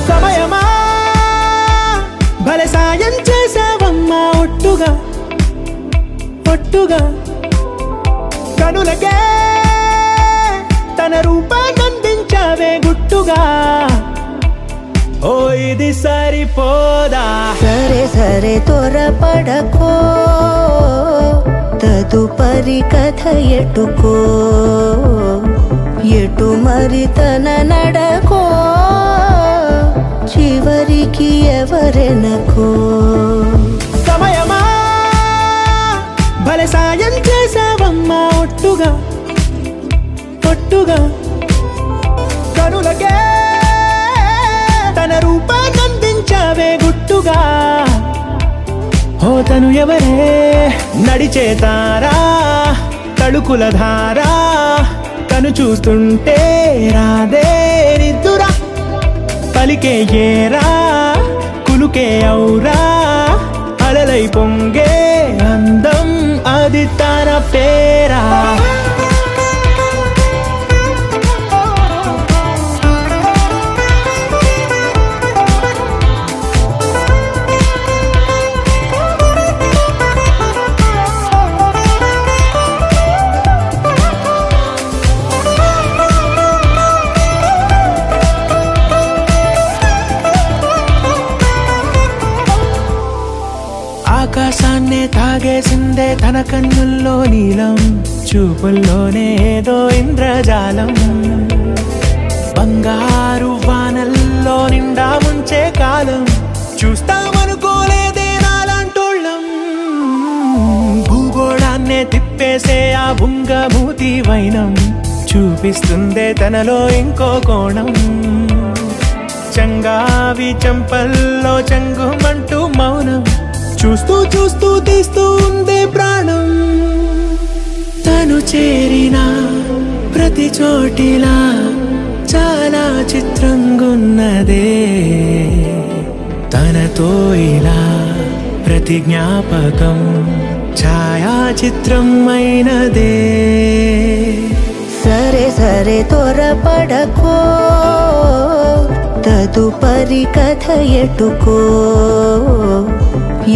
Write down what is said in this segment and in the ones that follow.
సమయమా భలే సాయం చేసావమ్మా ఒట్టుగా ఒట్టుగా కనులకే తన రూపాన్నందించావే గుట్టుగా ఓ ఇది సరిపోదా సరే సరే త్వరపడకో తదుపరి కథ ఎటుకో ఎటు మరి తన నడకో చివరికి ఎవరెనకో సమయమా భలే సాయం చేసావమ్మా ఒట్టుగా ఒట్టుగా కనులకే తన రూపాన్నందించావే గుట్టుగా ఓ తను ఎవరే నడిచేతారా తళుకుల ధారా తను చూస్తుంటే రాదే నిద్దురా పలికే ఏరా కులుకే ఔరా అలలై పొంగే అందం అది తన పేరా ఆకాశాన్నే తాగేసిందే తన కన్నుల్లో నీలం చూపుల్లోనే ఏదో ఇంద్రజాలం బంగారు వానల్లో నిండా ముంచే కాలం చూస్తామనుకోలేదే నాలాంటోళ్ళం భూగోళాన్నే తిప్పేసే ఆ బుంగమూతి వైనం చూపిస్తుందే తనలో ఇంకో కోణం చంగావి చెంపల్లో చంగుమంటూ మౌనం చూస్తూ చూస్తూ తీస్తూ ఉందే ప్రాణం తను చేరిన ప్రతి చోటిలా చాలా చిత్రంగున్నదే తనతో ఇలా ప్రతి జ్ఞాపకం ఛాయాచిత్రం అయినదే సరే సరే త్వరపడకో తదుపరి కథ ఎటుకో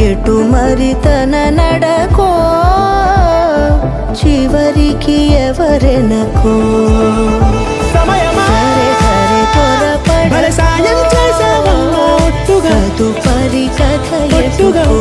ఎటు మరి తన నడకో చివరికి ఎవరెనకో సమయమా సరే సరే త్వరపడకో సాయం చేసావమ్మా ఒట్టుగా తదుపరి కథ ఒట్టుగా ఎటుకో